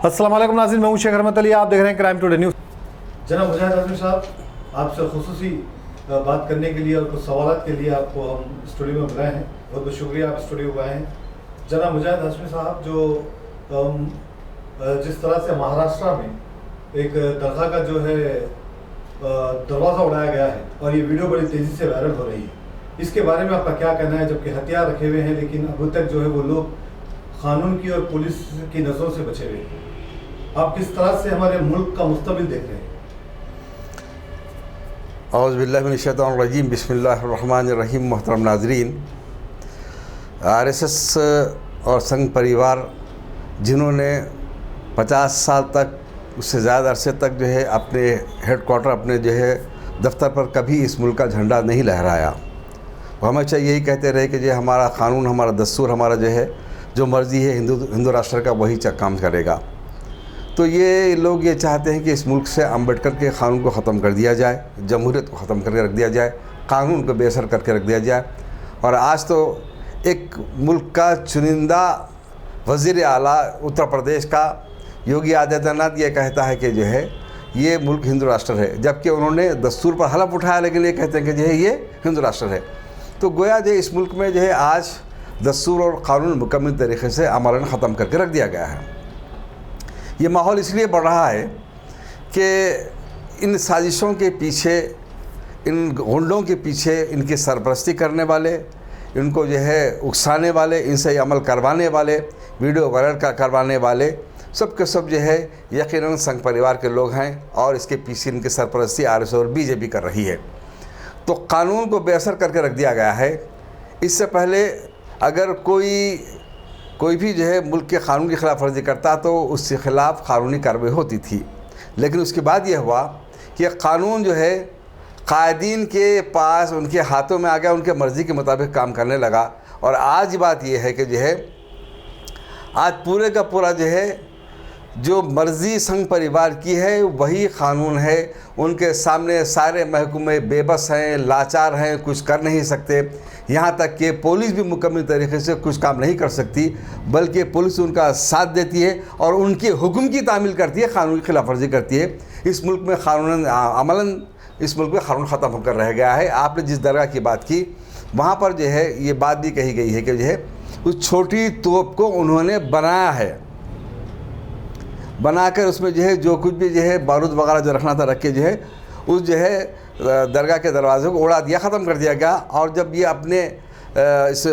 अस्सलाम वालेकुम नाज़रीन, मैं हूं शेख रहमत अली। आप देख रहे हैं क्राइम टुडे न्यूज़। जनाब मुजाहिद आज़मी साहब, आपसे खुसूसी बात करने के लिए और कुछ सवालात के लिए आपको हम स्टूडियो में बुलाए हैं। बहुत बहुत शुक्रिया, आप स्टूडियो में आए हैं। जनाब मुजाहिद आज़मी साहब, जो जिस तरह से महाराष्ट्र में एक दरगाह का जो है दरवाज़ा उड़ाया गया है और ये वीडियो बड़ी तेज़ी से वायरल हो रही है, इसके बारे में आपका क्या कहना है? जबकि हथियार रखे हुए हैं लेकिन अभी तक जो है वो लोग कानून की और पुलिस की नज़रों से बचे हुए हैं। आप किस तरह से हमारे मुल्क का मुस्तकबिल देख रहे हैं? औज़ु बिल्लाहि मिनश शैतानिर रजीम, बिस्मिल्लाहिर्रहमानिर रहीम। मोहतरम नाज़रीन, आरएसएस और संघ परिवार जिन्होंने 50 साल तक, उससे ज़्यादा अरसे तक जो है अपने हेडक्वार्टर, अपने जो है दफ्तर पर कभी इस मुल्क का झंडा नहीं लहराया, वो हमेशा यही कहते रहे कि जो हमारा कानून, हमारा दस्तूर, हमारा जो है जो मर्ज़ी है हिंदू राष्ट्र का वही काम करेगा। तो ये लोग ये चाहते हैं कि इस मुल्क से अम्बेडकर के क़ानून को ख़त्म कर दिया जाए, जमहूरियत को ख़त्म करके रख दिया जाए, कानून को बेअसर करके रख दिया जाए। और आज तो एक मुल्क का चुनिंदा वज़ीर आला उत्तर प्रदेश का योगी आदित्यनाथ ये कहता है कि जो है ये मुल्क हिंदू राष्ट्र है, जबकि उन्होंने दस्तूर पर हलफ उठाया लेकिन ये कहते हैं कि जो है ये हिंदू राष्ट्र है। तो गोया जो इस मुल्क में जो है आज दस्तूर और क़ानून मुकम्मल तरीक़े से अमलन ख़त्म करके रख दिया गया है। ये माहौल इसलिए बढ़ रहा है कि इन साजिशों के पीछे, इन गुंडों के पीछे इनकी सरपरस्ती करने वाले, इनको जो है उकसाने वाले, इनसे अमल करवाने वाले, वीडियो वायरल करवाने वाले सब के सब जो है यकीनन संघ परिवार के लोग हैं और इसके पीछे इनकी सरपरस्ती आरएसएस और बीजेपी कर रही है। तो कानून को बेअसर करके रख दिया गया है। इससे पहले अगर कोई भी जो है मुल्क के क़ानून की खिलाफ वर्जी करता तो उसके ख़िलाफ़ कानूनी कार्रवाई होती थी, लेकिन उसके बाद ये हुआ कि कानून जो है कायदीन के पास, उनके हाथों में आ गया, उनके मर्ज़ी के मुताबिक काम करने लगा। और आज बात ये है कि जो है आज पूरे का पूरा जो है जो मर्ज़ी संघ परिवार की है वही कानून है। उनके सामने सारे महकमे बेबस हैं, लाचार हैं, कुछ कर नहीं सकते। यहाँ तक कि पुलिस भी मुकम्मल तरीके से कुछ काम नहीं कर सकती, बल्कि पुलिस उनका साथ देती है और उनके हुक्म की तामील करती है, कानून की खिलाफ वर्जी करती है। इस मुल्क में कानून अमलन, इस मुल्क में कानून ख़त्म होकर रह गया है। आपने जिस दरगाह की बात की, वहाँ पर जो है ये बात भी कही गई है कि जो है उस छोटी तोप को उन्होंने बनाया है, बनाकर उसमें जो है जो कुछ भी जो है बारूद वगैरह जो रखना था रख के जो है उस जो है दरगाह के दरवाजे को उड़ा दिया, ख़त्म कर दिया गया। और जब ये अपने इस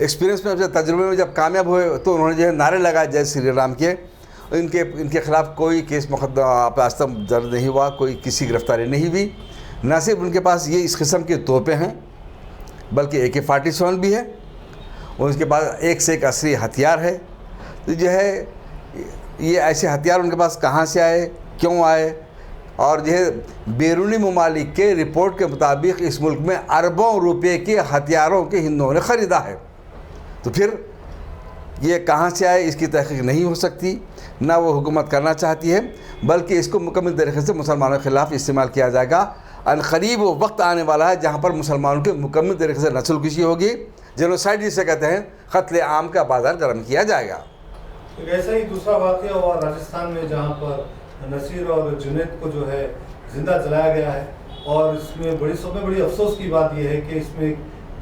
एक्सपीरियंस में, अपने तजुर्बे में जब कामयाब हुए तो उन्होंने जो है नारे लगाए जय श्री राम के। इनके ख़िलाफ़ कोई केस मुकदमा आज तक दर्ज नहीं हुआ, कोई किसी गिरफ्तारी नहीं हुई। न सिर्फ उनके पास ये इस किस्म के तोपें हैं बल्कि AK-47 भी है, उसके पास एक से एक असली हथियार है। तो जो है ये ऐसे हथियार उनके पास कहाँ से आए, क्यों आए? और जो है बैरूनी ममालिक के रिपोर्ट के मुताबिक इस मुल्क में अरबों रुपए के हथियारों के हिंदुओं ने ख़रीदा है। तो फिर ये कहाँ से आए इसकी तहकीक नहीं हो सकती, ना वो हुकूमत करना चाहती है, बल्कि इसको मुकम्मल तरीके से मुसलमानों के ख़िलाफ़ इस्तेमाल किया जाएगा। अनक़रीब वो वक्त आने वाला है जहाँ पर मुसलमानों के मुकम्मल तरीके से नस्लकुशी होगी, जेनोसाइड जिसे कहते हैं, क़त्ल आम का बाजार गर्म किया जाएगा। एक ऐसा ही दूसरा वाक़या हुआ राजस्थान में, जहाँ पर नसीर और जुनैद को जो है ज़िंदा जलाया गया है। और इसमें बड़ी अफसोस की बात यह है कि इसमें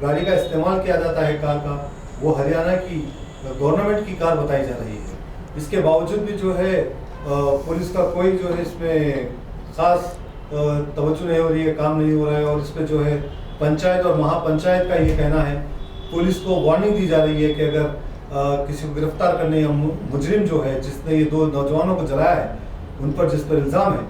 गाड़ी का इस्तेमाल किया जाता है, कार का, वो हरियाणा की गवर्नमेंट की कार बताई जा रही है। इसके बावजूद भी जो है पुलिस का कोई जो है इसमें ख़ास तवज्जो नहीं हो रही है, काम नहीं हो रहा है। और इस पर जो है पंचायत और महापंचायत का ये कहना है, पुलिस को वार्निंग दी जा रही है कि अगर किसी को गिरफ्तार करने या मुजरिम जो है जिसने ये 2 नौजवानों को जलाया है, उन पर जिस पर इल्ज़ाम है,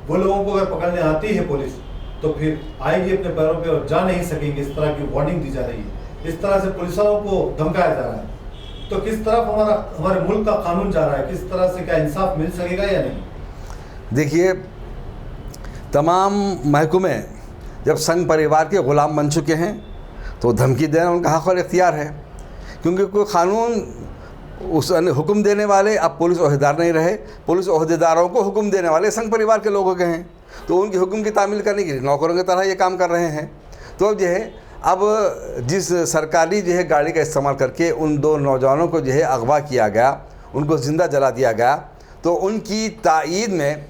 वो लोगों को अगर पकड़ने आती है पुलिस तो फिर आएगी अपने पैरों पे और जा नहीं सकेंगे। इस तरह की वार्निंग दी जा रही है, इस तरह से पुलिस वालों को धमकाया जा रहा है। तो किस तरफ हमारे मुल्क का कानून जा रहा है? किस तरह से, क्या इंसाफ मिल सकेगा या नहीं? देखिए, तमाम महकमे जब संघ परिवार के ग़ुलाम बन चुके हैं तो धमकी देना उनका हक़ और इख्तियार है, क्योंकि कोई कानून उस हुक्म देने वाले अब पुलिस ओहदेदार नहीं रहे। पुलिस ओहदेदारों को हुक्म देने वाले संघ परिवार के लोग हो गए हैं, तो उनके हुक्म की तामील करने के लिए नौकरों की तरह ये काम कर रहे हैं। तो अब जो है अब जिस सरकारी जो है गाड़ी का इस्तेमाल करके उन 2 नौजवानों को जो है अगवा किया गया, उनको ज़िंदा जला दिया गया, तो उनकी तायीद में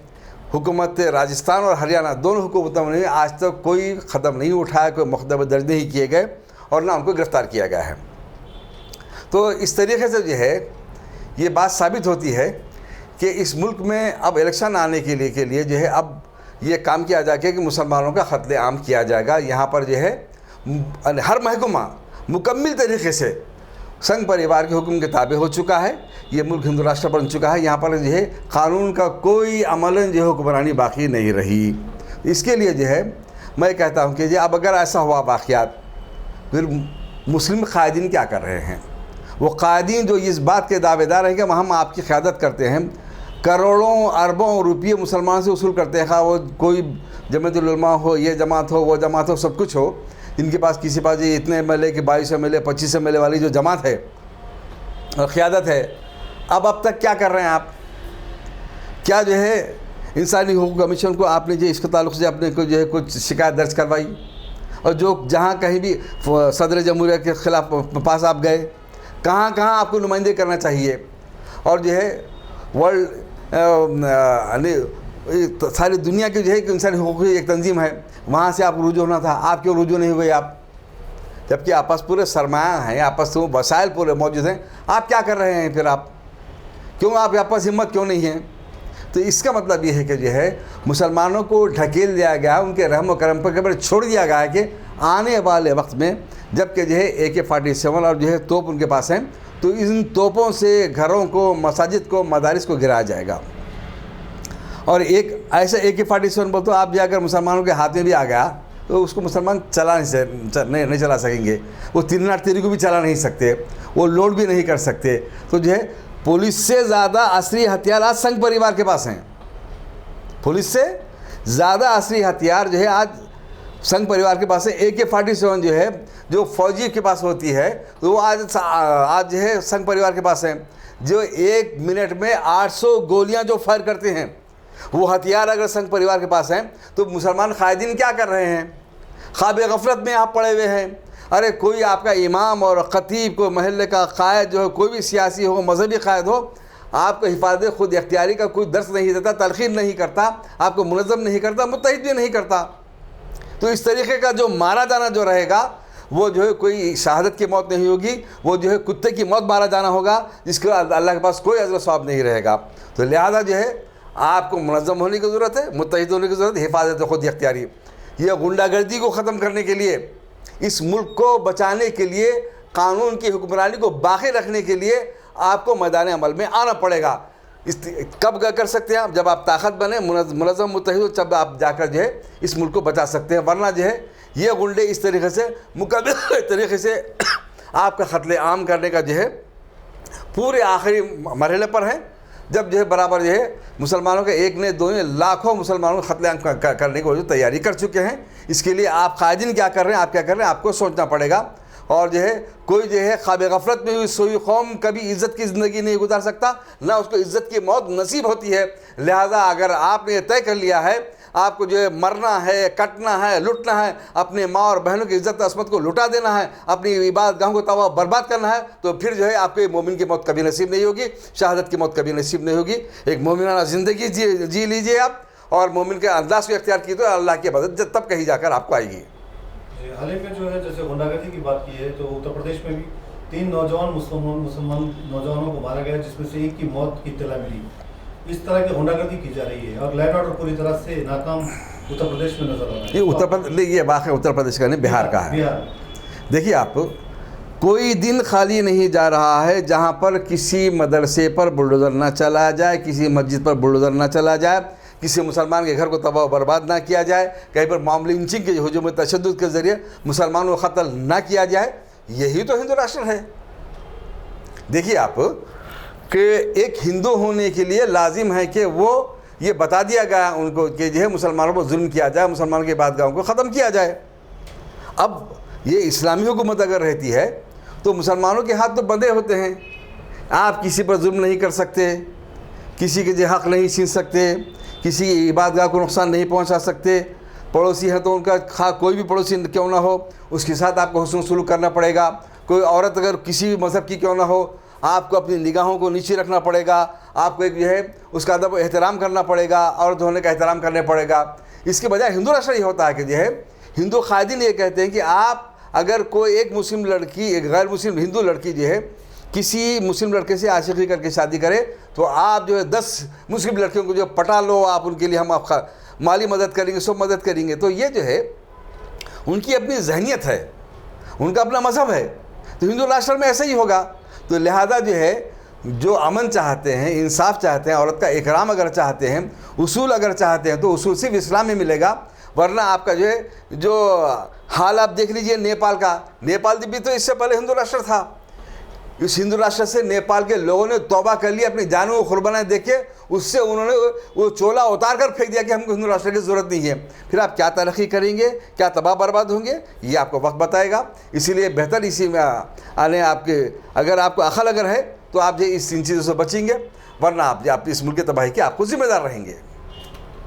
हुकूमत राजस्थान और हरियाणा दोनों हुकूमतों ने आज तक कोई कदम नहीं उठाया, कोई मुकदमे दर्ज नहीं किए गए और ना उनको गिरफ़्तार किया गया है। तो इस तरीके से जो है ये बात साबित होती है कि इस मुल्क में अब इलेक्शन आने के लिए जो है अब ये काम किया जाएगा कि मुसलमानों का कत्ले आम किया जाएगा। यहाँ पर जो है हर महकमा मुकम्मल तरीके से संघ परिवार के हुक्म के ताबे हो चुका है। ये मुल्क हिंदू राष्ट्र बन चुका है। यहाँ पर जो है कानून का कोई अमलन जो है हुक्मरानी बाकी नहीं रही। इसके लिए जो है मैं कहता हूँ कि अब अगर ऐसा हुआ वाक़यात, फिर मुस्लिम कायदीन क्या कर रहे हैं? वो कायदीन जो इस बात के दावेदार हैं कि हम आपकी क़यादत करते हैं, करोड़ों अरबों रुपये मुसलमान से वसूल करते हैं, खा वो कोई जमातुल उलमा हो, ये जमात हो, वो जमात हो, सब कुछ हो, इनके पास किसी पास ये इतने MLA की 22 MLA 25 MLA वाली जो जमात है और क़यादत है, अब तक क्या कर रहे हैं आप? क्या जो है इंसानी हकूक़ कमीशन को आपने जो इसके ताल्लुक़ से अपने को जो है कुछ शिकायत दर्ज करवाई? और जो जहाँ कहीं भी सदर जमहूरिया के ख़िलाफ़ पास आप गए, कहाँ कहाँ आपको नुमाइंदे करना चाहिए? और जो है वर्ल्ड सारी दुनिया की जो है इंसानी हकूक़ की एक तंजीम है, वहाँ से आप रुजू होना था, आप क्यों रुजू नहीं हुए आप? जबकि आपस पूरे सरमाया हैं, आपस में वसाइल पूरे मौजूद हैं, आप क्या कर रहे हैं फिर? आप क्यों, आप आपस हिम्मत क्यों नहीं है? तो इसका मतलब ये है कि जो है मुसलमानों को ढकेल दिया गया, उनके रहम व करम पर केवल छोड़ दिया गया है कि आने वाले वक्त में जबकि जो है AK-47 और जो है तोप उनके पास हैं, तो इन तोपों से घरों को, मसाजिद को, मदारिस को गिराया जाएगा। और एक ऐसा AK-47 बोल तो आप जो अगर मुसलमानों के हाथ में भी आ गया तो उसको मुसलमान चला नहीं चला सकेंगे। वो 3 को भी चला नहीं सकते, वो लोड भी नहीं कर सकते। तो जो है पुलिस से ज़्यादा असली हथियार आज संघ परिवार के पास हैं। पुलिस से ज़्यादा असली हथियार जो है आज संघ परिवार के पास है। AK-47 जो है जो फौजी के पास होती है, तो वो आज जो है संघ परिवार के पास है, जो 1 मिनट में 800 गोलियां जो फायर करते हैं, वो हथियार अगर संघ परिवार के पास हैं, तो मुसलमान कायदीन क्या कर रहे हैं? ख्वाब गफलत में आप पड़े हुए हैं। अरे कोई आपका इमाम और ख़तीब, को महल्ले का कायद जो है, कोई भी सियासी हो, मजहबी कायद हो, आपको हिफाजत खुद इख्तियारी का कोई दर्स नहीं देता, तलखीन नहीं करता, आपको मुनज़्ज़म नहीं करता, मुत्तहिद भी नहीं करता। तो इस तरीके का जो मारा जाना जो रहेगा, वो जो है कोई शहादत की मौत नहीं होगी, वो जो है कुत्ते की मौत मारा जाना होगा, जिसके अल्लाह के पास कोई अज़्र सवाब नहीं रहेगा। तो लिहाजा जो है आपको मुनज़्ज़म होने की ज़रूरत है, मुत्तहिद होने की ज़रूरत है, हिफाजत खुद इख्तियारी। ये गुंडागर्दी को ख़त्म करने के लिए, इस मुल्क को बचाने के लिए, कानून की हुक्मरानी को बाकी रखने के लिए आपको मैदान अमल में आना पड़ेगा। कब कर सकते हैं आप? जब आप ताकत बने, मुनज़्ज़म, मुत्तहिद हो, तब आप जाकर जो है इस मुल्क को बचा सकते हैं। वरना जो है ये गुंडे इस तरीके से मुकम्मल तरीके से आपका कत्ले आम करने का जो है पूरे आखिरी मरहले पर हैं, जब जो है बराबर जो है मुसलमानों के एक ने, दो ने, लाखों मुसलमानों को कत्लेआम करने की जो तैयारी कर चुके हैं। इसके लिए आप कायदीन क्या कर रहे हैं, आप क्या कर रहे हैं, आपको सोचना पड़ेगा। और जो है कोई जो है ख्वाब गफलत में हुई सोई कौम कभी इज़्ज़त की ज़िंदगी नहीं गुजार सकता, ना उसको इज़्ज़त की मौत नसीब होती है। लिहाजा अगर आपने तय कर लिया है आपको जो है मरना है, कटना है, लुटना है, अपने माँ और बहनों की इज़्ज़त असमत को लुटा देना है, अपनी इबादत गाहों को तबाह बर्बाद करना है, तो फिर जो है आपको मोमिन की मौत कभी नसीब नहीं होगी, शहादत की मौत कभी नसीब नहीं होगी। एक मोमिनाना ज़िंदगी जी लीजिए आप, और मोमिन के अंदाज को इख्तियार की तो अल्लाह की इबादत तब कहीं जाकर आपको आएगी। हाल ही में जो है जैसे गुंडागर्दी की बात की है, तो उत्तर प्रदेश में भी 3 नौजवान मुसलमान नौजवानों को मारा गया, जिसमें से एक की मौत की इत्तला मिली। इस तरह की गुंडागर्दी की जा रही है और लैंड ऑर्डर पूरी तरह से नाकाम उत्तर प्रदेश में नजर आ रहा है। ये ये वाक़ उत्तर प्रदेश का नहीं, बिहार का है। देखिए आप, कोई दिन खाली नहीं जा रहा है जहाँ पर किसी मदरसे पर बुलडोज़र ना चलाया जाए, किसी मस्जिद पर बुलडोज़र ना चला जाए, किसी मुसलमान के घर को तबाह बर्बाद ना किया जाए, कहीं पर मामूली इंचिंग के हजूम तशद्दुद के ज़रिए मुसलमानों को कत्ल ना किया जाए। यही तो हिंदू राष्ट्र है। देखिए आप कि एक हिंदू होने के लिए लाजिम है कि वो ये बता दिया गया उनको कि जो है मुसलमानों पर जुल्म किया जाए, मुसलमानों की इबादतगाहों को ख़त्म किया जाए। अब ये इस्लामी हुकूमत अगर रहती है तो मुसलमानों के हाथ तो बंधे होते हैं, आप किसी पर जुल्म नहीं कर सकते, किसी के जो हक़ नहीं छीन सकते, किसी इबादतगाह को नुकसान नहीं पहुंचा सकते। पड़ोसी है तो उनका खा कोई भी पड़ोसी क्यों ना हो, उसके साथ आपको हुस्न सलूक करना पड़ेगा। कोई औरत अगर किसी भी मज़हब की क्यों ना हो, आपको अपनी निगाहों को नीचे रखना पड़ेगा, आपको एक जो है उसका अदब एहतराम करना पड़ेगा, औरत होने का एहतराम करना पड़ेगा। इसके बजाय हिंदू राष्ट्र ये होता है कि जो है हिंदू कायदीन ये कहते हैं कि आप अगर कोई एक मुस्लिम लड़की, एक गैर मुस्लिम हिंदू लड़की जो है किसी मुस्लिम लड़के से आशिकी करके शादी करे तो आप जो है 10 मुस्लिम लड़कियों को जो पटा लो, आप उनके लिए हम आपका माली मदद करेंगे, सब मदद करेंगे। तो ये जो है उनकी अपनी जहनीत है, उनका अपना मज़हब है। तो हिंदू राष्ट्र में ऐसा ही होगा। तो लिहाजा जो है जो अमन चाहते हैं, इंसाफ चाहते हैं, औरत का इकराम अगर चाहते हैं, उसूल अगर चाहते हैं तो उसूल सिर्फ इस्लाम में मिलेगा। वरना आपका जो है जो हाल आप देख लीजिए नेपाल का, नेपाल भी तो इससे पहले हिंदू राष्ट्र था। इस हिंदू राष्ट्र से नेपाल के लोगों ने तौबा कर लिया, अपनी जानों को कुर्बानियां देके उससे उन्होंने वो चोला उतार कर फेंक दिया कि हमको हिंदू राष्ट्र की ज़रूरत नहीं है। फिर आप क्या तरक्की करेंगे, क्या तबाह बर्बाद होंगे, ये आपको वक्त बताएगा। इसीलिए बेहतर इसी में आने आपके अगर आपको अकल अगर है तो आप जो इस इन चीज़ों से बचेंगे, वरना आप इस मुल्क की तबाही के आपको जिम्मेदार रहेंगे।